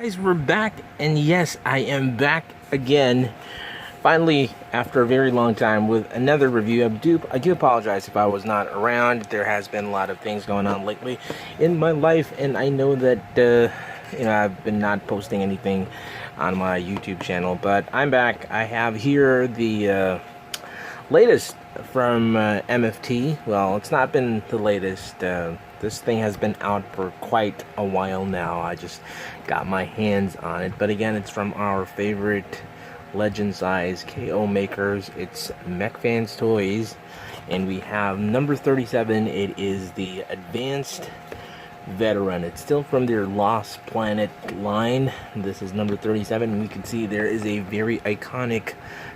Guys, we're back, and yes, I am back again, finally, after a very long time, with another review. I do apologize if I was not around. There has been a lot of things going on lately in my life, and I know that I've been not posting anything on my YouTube channel, but I'm back. I have here the latest from MFT. Well, it's not been the latest. This thing has been out for quite a while now. I just got my hands on it, but again, it's from our favorite legend size KO makers. It's MFT Toys, and we have number 37. It is the Advanced Veteran. It's still from their Lost Planet line. This is number 37, and we can see there is a very iconic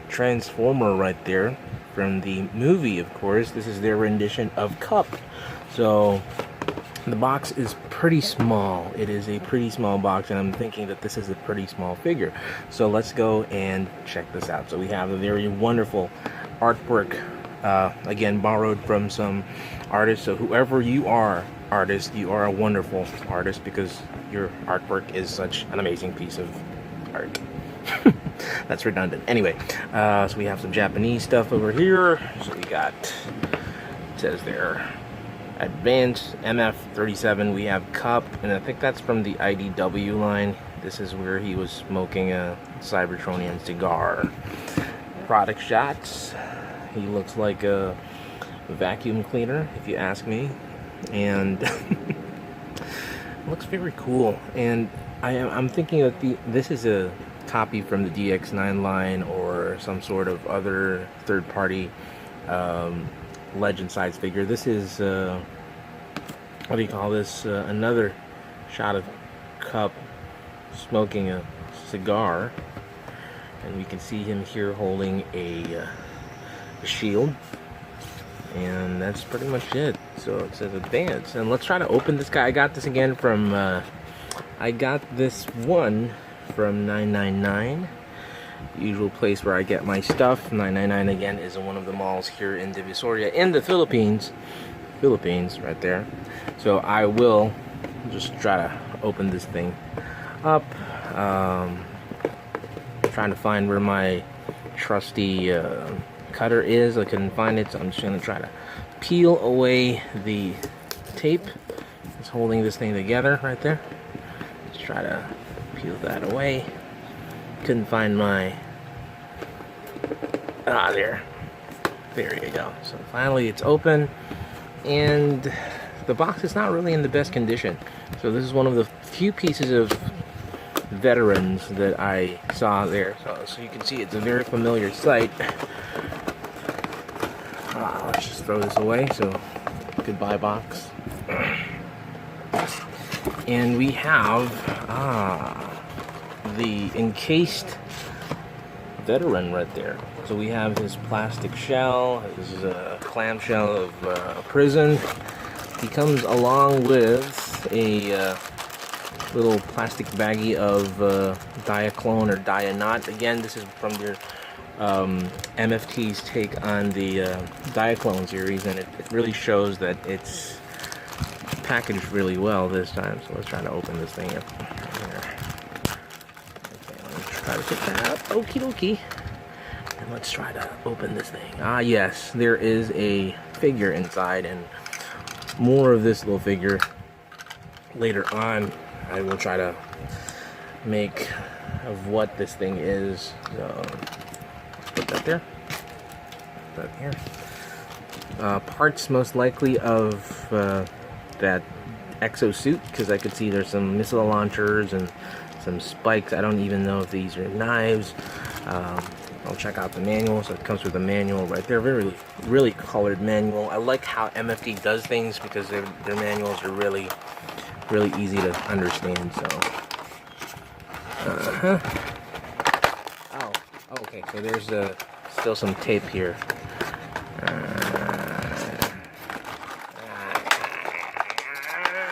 Transformer right there from the movie, of course. This is their rendition of Cup. So the box is pretty small. It is a pretty small box, and I'm thinking that this is a pretty small figure. So let's go and check this out. So we have a very wonderful artwork, again borrowed from some artists. So whoever you are, artist, you are a wonderful artist, because your artwork is such an amazing piece of art. That's redundant. Anyway, so we have some Japanese stuff over here. So we got, it says there, Advanced MF37. We have Cup, and I think that's from the IDW line. This is where he was smoking a Cybertronian cigar. Product shots. He looks like a vacuum cleaner, if you ask me, and looks very cool. And I'm thinking that this is a copy from the DX9 line or some sort of other third-party legend size figure. This is what do you call this, another shot of Cup smoking a cigar, and we can see him here holding a shield, and that's pretty much it. So it says Advance, and let's try to open this guy. I got this again from I got this one from 999, the usual place where I get my stuff. 999 again is in one of the malls here in Divisoria in the Philippines right there. So I will just try to open this thing up, trying to find where my trusty cutter is. I couldn't find it, so I'm just gonna try to peel away the tape that's holding this thing together right there. Let's try to peel that away. Couldn't find my, there you go. So finally it's open, and the box is not really in the best condition. So this is one of the few pieces of Veterans that I saw there. So you can see it's a very familiar sight. Let's just throw this away. So goodbye box. And we have the encased Veteran right there. So we have his plastic shell. This is a clamshell of a prison. He comes along with a little plastic baggie of Diaclone or Dianot. Again, this is from their MFT's take on the Diaclone series, and it really shows that it's packaged really well this time. So let's try to open this thing up. Try to pick that up. Okie dokie. And let's try to open this thing. Ah, yes, there is a figure inside, and more of this little figure later on. I will try to make of what this thing is. So put that there. Put that here. Parts most likely of that exosuit, because I could see there's some missile launchers and some spikes. I don't even know if these are knives. I'll check out the manual. So it comes with a manual right there. Very, really colored manual. I like how MFT does things, because their manuals are really easy to understand. So oh, okay, so there's still some tape here.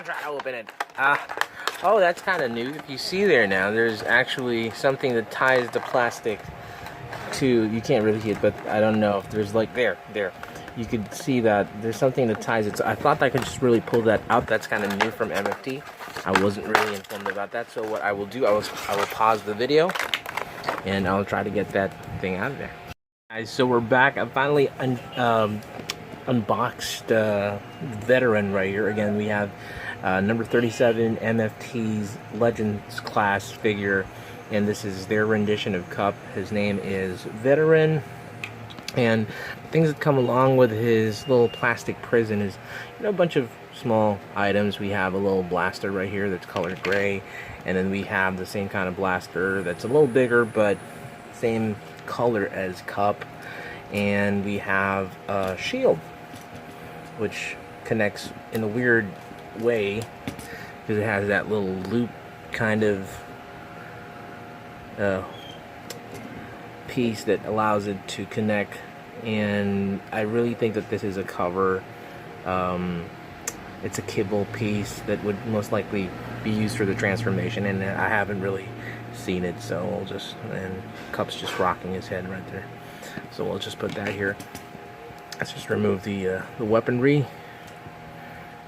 Try to open it. Oh, that's kind of new. If you see there now, there's actually something that ties the plastic to, you can't really see it, but I don't know if there's like there you could see that there's something that ties it. So I thought I could just really pull that out. That's kind of new from MFT. I wasn't really informed about that. So what I will do, I will pause the video and I'll try to get that thing out of there. Guys, so we're back. I finally unboxed Veteran right here. Again, we have number 37 MFT's Legends class figure, and this is their rendition of Cup. His name is Veteran, and things that come along with his little plastic prison is, you know, a bunch of small items. We have a little blaster right here that's colored gray, and then we have the same kind of blaster that's a little bigger but same color as Cup, and we have a shield which connects in a weird way because it has that little loop kind of piece that allows it to connect, and I really think that this is a cover. It's a kibble piece that would most likely be used for the transformation, and I haven't really seen it, so we'll just, and Cup's just rocking his head right there, so we'll just put that here. Let's just remove the weaponry.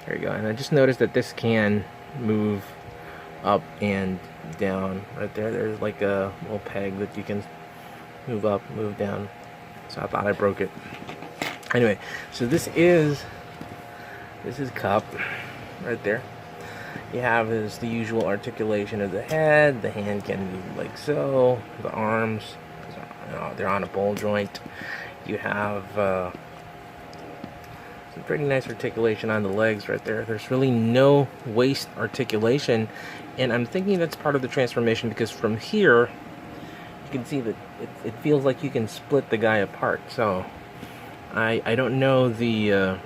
There you go. And I just noticed that this can move up and down right there. There's like a little peg that you can move up, move down. So I thought I broke it. Anyway, so this is Cup right there. You have the usual articulation of the head. The hand can move like so. The arms, they're on a ball joint. You have some pretty nice articulation on the legs right there. There's really no waist articulation, and I'm thinking that's part of the transformation because from here you can see that it feels like you can split the guy apart. So I don't know the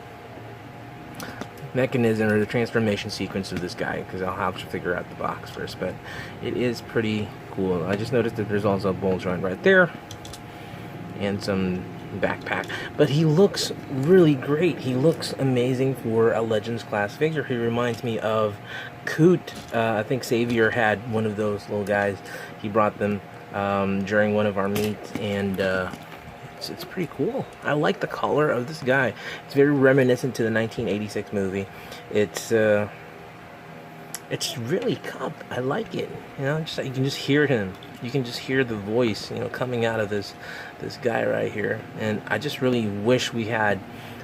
mechanism or the transformation sequence of this guy because I'll have to figure out the box first, but it is pretty cool. I just noticed that there's also a ball joint right there and some backpack, but he looks really great. He looks amazing for a Legends class figure. He reminds me of Coot. I think Xavier had one of those little guys. He brought them during one of our meets, and it's pretty cool. I like the color of this guy. It's very reminiscent to the 1986 movie. It's really Cup. I like it. You know, just you can just hear him. You can just hear the voice, you know, coming out of this guy right here. And I just really wish we had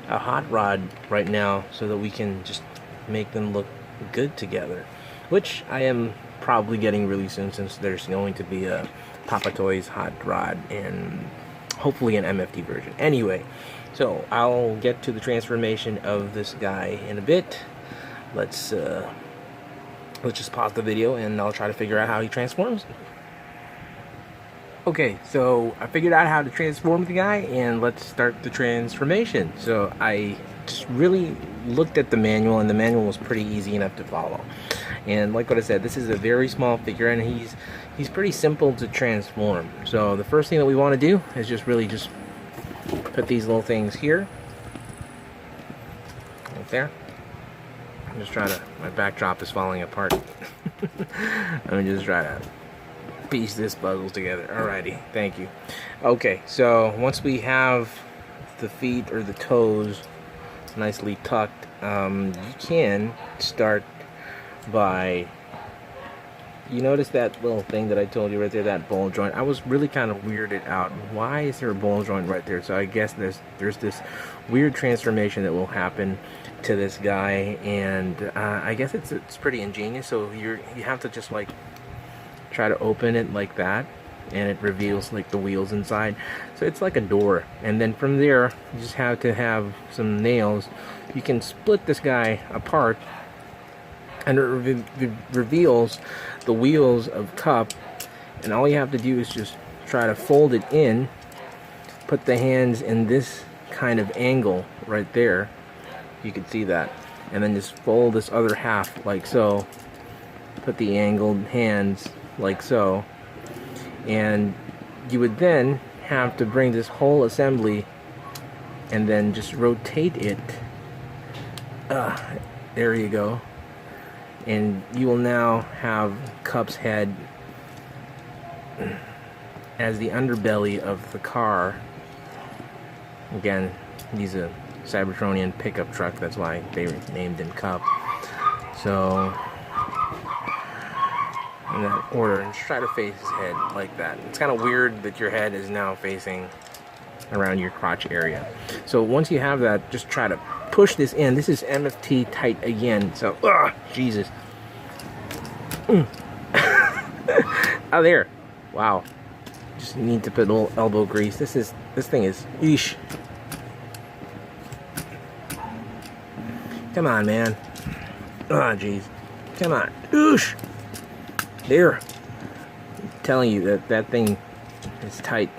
a hot rod right now so that we can just make them look good together, which I am probably getting really soon, since there's going to be a Papa Toys hot rod and hopefully an MFT version. Anyway, so I'll get to the transformation of this guy in a bit. Let's just pause the video and I'll try to figure out how he transforms. Okay, so I figured out how to transform the guy, and let's start the transformation. So I just really looked at the manual, and the manual was pretty easy enough to follow. And like what I said, this is a very small figure, and he's pretty simple to transform. So the first thing that we want to do is just put these little things here, right there. I'm just trying to, my backdrop is falling apart. Let me just try to piece this puzzle together. Alrighty, thank you. Okay, so once we have the feet or the toes nicely tucked, you can start by, you notice that little thing that I told you right there, that ball joint. I was really kind of weirded out. Why is there a ball joint right there? So I guess there's this weird transformation that will happen to this guy, and I guess it's pretty ingenious. So you have to just like try to open it like that, and it reveals like the wheels inside. So it's like a door, and then from there you just have to have some nails. You can split this guy apart, and it reveals the wheels of Cup, and all you have to do is just try to fold it in, put the hands in this kind of angle right there, you can see that, and then just fold this other half like so, put the angled hands like so, and you would then have to bring this whole assembly and then just rotate it. There you go, and you will now have Cup's head as the underbelly of the car. Again, he's a Cybertronian pickup truck, that's why they named him Cup. So in that order, and just try to face his head like that. It's kind of weird that your head is now facing around your crotch area. So once you have that, just try to push this in. This is MFT tight again. So, Jesus. Oh, there. Wow. Just need to put a little elbow grease. This thing is, yeesh. Come on, man. Oh, jeez. Come on. Oosh. There. I'm telling you that thing is tight.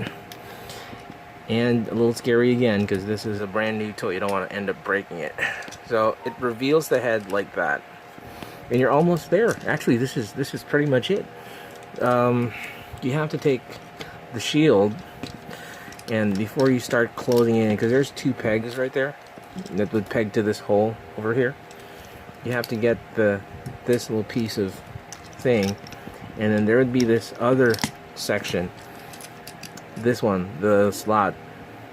And a little scary again, because this is a brand new toy. You don't want to end up breaking it. So it reveals the head like that. And you're almost there. Actually, this is pretty much it. You have to take the shield, and before you start closing in, because there's 2 pegs right there that would peg to this hole over here, you have to get this little piece of thing, and then there would be this other section, this one, the slot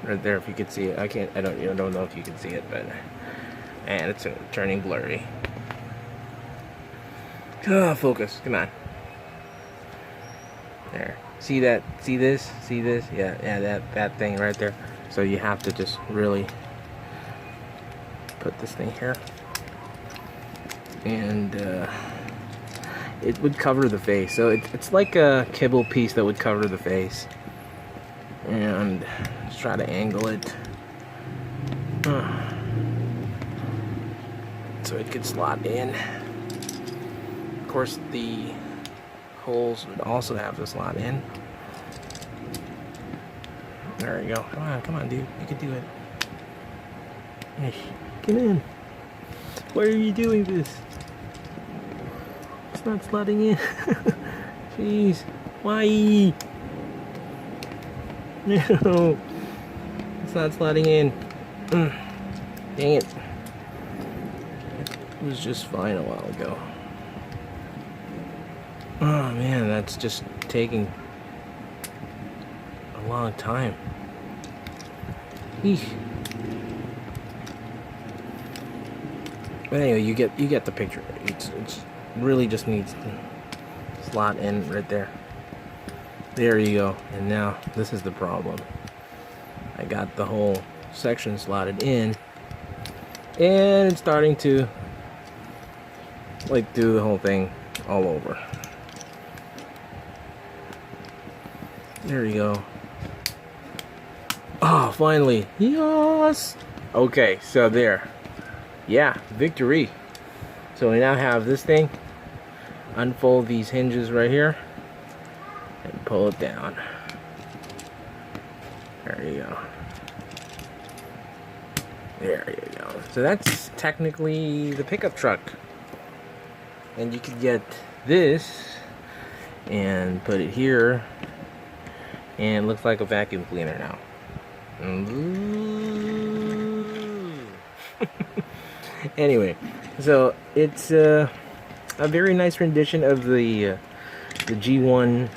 right there, if you could see it. I don't know if you can see it, but and it's turning blurry. Focus, come on. There. See that? See this? See this? Yeah, that thing right there. So you have to just really put this thing here, and it would cover the face. So it's like a kibble piece that would cover the face. And just try to angle it so it could slot in. Of course, the holes would also have to slot in. There you go. Come on, dude. You can do it. Hey, come in. Why are you doing this? It's not slotting in. Jeez. Why? No. It's not slotting in. Dang it. It was just fine a while ago. Oh man, that's just taking a long time. Eesh. But anyway, you get the picture. It's really just needs to slot in right there. There you go. And now this is the problem. I got the whole section slotted in, and it's starting to like do the whole thing all over. There you go. Oh, finally. Yes. Okay, so there. Yeah, victory. So we now have this thing. Unfold these hinges right here and pull it down. There you go. There you go. So that's technically the pickup truck. And you could get this and put it here, and it looks like a vacuum cleaner now. Anyway, so it's a very nice rendition of the G1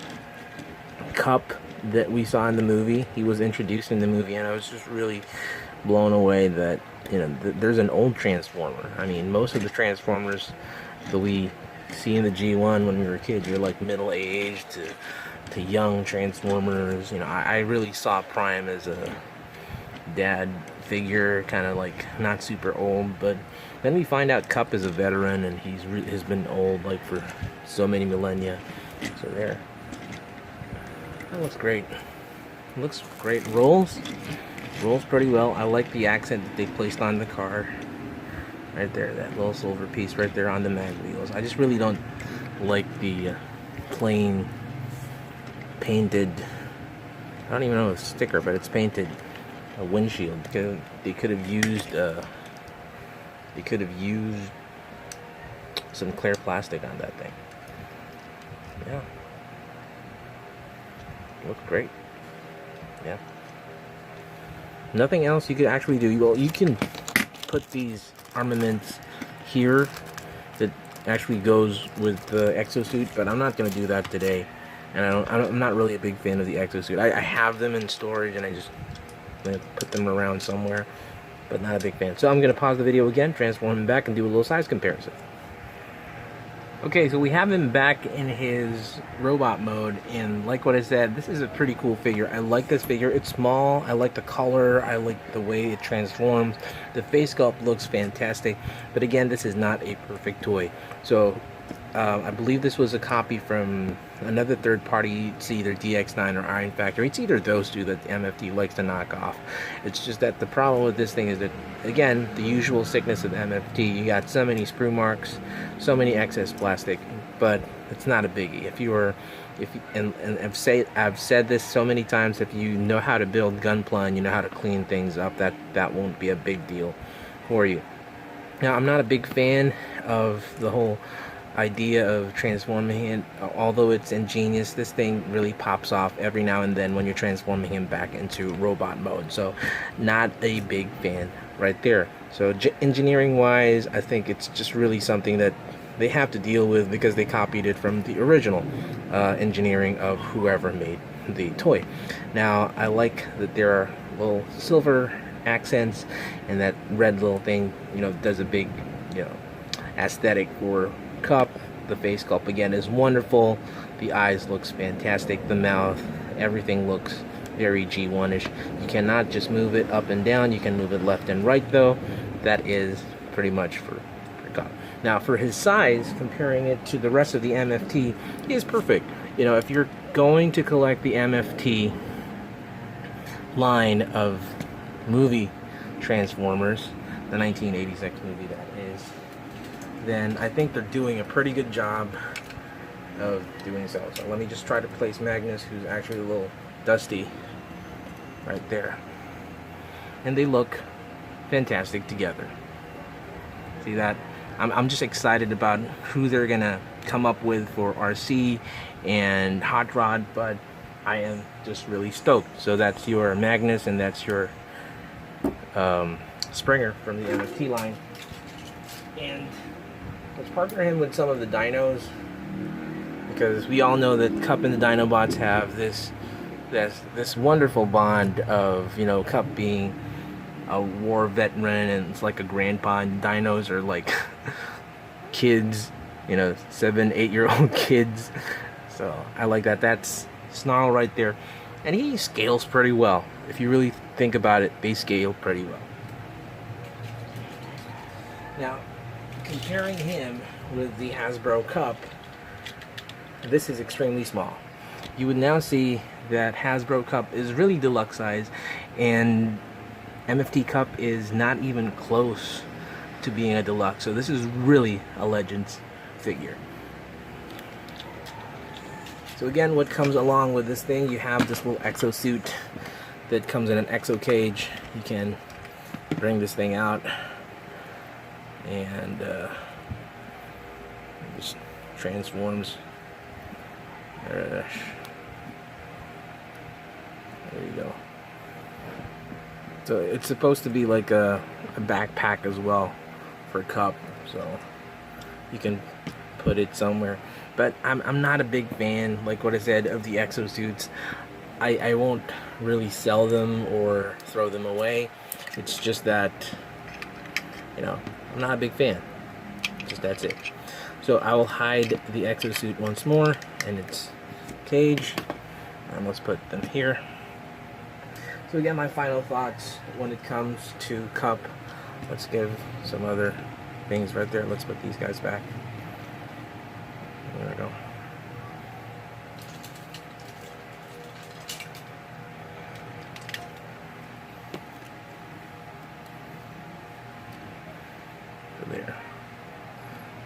cup that we saw in the movie. He was introduced in the movie, and I was just really blown away that, you know, there's an old Transformer. I mean, most of the Transformers that we see in the G1 when we were kids, you're like middle-aged to young Transformers. You know, I really saw Prime as a dad figure, kind of like not super old, but then we find out Cup is a veteran, and has been old like for so many millennia. So there, that looks great. It looks great. Rolls pretty well. I like the accent that they placed on the car right there, that little silver piece right there on the mag wheels. I just really don't like the plain painted, I don't even know, a sticker, but it's painted a windshield, because they could have used some clear plastic on that thing. Yeah, looks great. Yeah, nothing else you could actually do. Well, you can put these armaments here that actually goes with the exosuit, but I'm not going to do that today. And I'm not really a big fan of the exosuit. I have them in storage, and I just put them around somewhere, but not a big fan. So I'm going to pause the video again, transform them back, and do a little size comparison. Okay, so we have him back in his robot mode, and like what I said, this is a pretty cool figure. I like this figure. It's small. I like the color. I like the way it transforms. The face sculpt looks fantastic, but again, this is not a perfect toy. So I believe this was a copy from another third party. It's either DX9 or Iron Factory. It's either those two that the MFT likes to knock off. It's just that the problem with this thing is that, again, the usual sickness of MFT. You got so many sprue marks, so many excess plastic, but it's not a biggie. I've said this so many times, if you know how to build Gunpla and you know how to clean things up, that won't be a big deal for you. Now, I'm not a big fan of the whole idea of transforming him. Although it's ingenious, this thing really pops off every now and then when you're transforming him back into robot mode. So not a big fan right there. So engineering wise, I think it's just really something that they have to deal with because they copied it from the original engineering of whoever made the toy. Now, I like that there are little silver accents, and that red little thing, you know, does a big, you know, aesthetic for Cup. The face sculpt again is wonderful. The eyes looks fantastic. The mouth, everything looks very G1-ish. You cannot just move it up and down. You can move it left and right though. That is pretty much for Cup. Now for his size, comparing it to the rest of the MFT, he is perfect. You know, if you're going to collect the MFT line of movie Transformers, the 1986 movie that is, then I think they're doing a pretty good job of doing so. So let me just try to place Magnus, who's actually a little dusty, right there. And they look fantastic together. See that? I'm just excited about who they're gonna come up with for RC and Hot Rod, but I am just really stoked. So that's your Magnus, and that's your Springer from the MFT line. And let's partner him with some of the dinos, because we all know that Cup and the Dinobots have this wonderful bond of, you know, Cup being a war veteran and it's like a grandpa, and dinos are like kids, you know, 7-8-year-old kids. So I like that. That's Snarl right there, and he scales pretty well. If you really think about it, they scale pretty well. Now, comparing him with the Hasbro Cup, this is extremely small. You would now see that Hasbro Cup is really deluxe size, and MFT Cup is not even close to being a deluxe. So this is really a Legends figure. So again, what comes along with this thing, you have this little exosuit that comes in an exo cage. You can bring this thing out and just transforms. There you go. So it's supposed to be like a backpack as well for Cup, so you can put it somewhere. But I'm not a big fan, like what I said, of the exosuits. I won't really sell them or throw them away. It's just that, you know, I'm not a big fan. Just that's it. So I will hide the exosuit once more in its cage, and let's put them here. So again, my final thoughts when it comes to Cup. Let's give some other things right there. Let's put these guys back. There we go. There.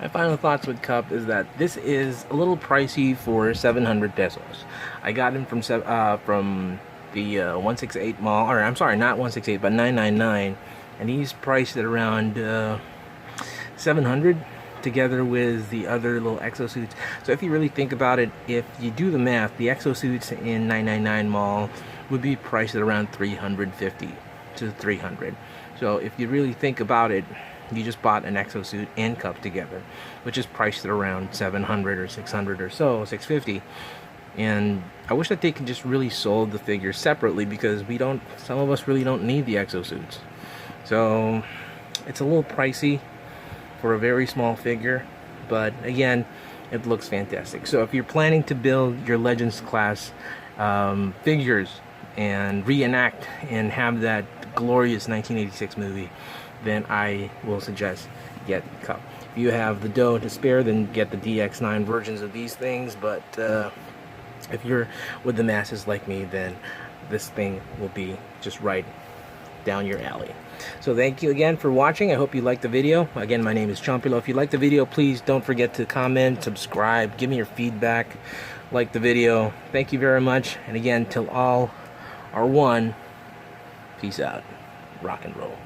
My final thoughts with Cup is that this is a little pricey for 700 pesos. I got him from the 168 mall, or I'm sorry, not 168, but 999, and he's priced at around 700 together with the other little exosuits. So if you really think about it, if you do the math, the exosuits in 999 mall would be priced at around 350 to 300. So if you really think about it, you just bought an exosuit and Cup together, which is priced at around 700 or 600 or so, 650. And I wish that they could just really sold the figures separately, because some of us really don't need the exosuits. So it's a little pricey for a very small figure, but again, it looks fantastic. So if you're planning to build your Legends class figures and reenact and have that glorious 1986 movie, then I will suggest get Cup. If you have the dough to spare, then get the DX9 versions of these things, but if you're with the masses like me, then this thing will be just right down your alley. So thank you again for watching. I hope you liked the video. Again, my name is Chompilo. If you liked the video, please don't forget to comment, subscribe, give me your feedback, like the video. Thank you very much. And again, till all are one, peace out. Rock and roll.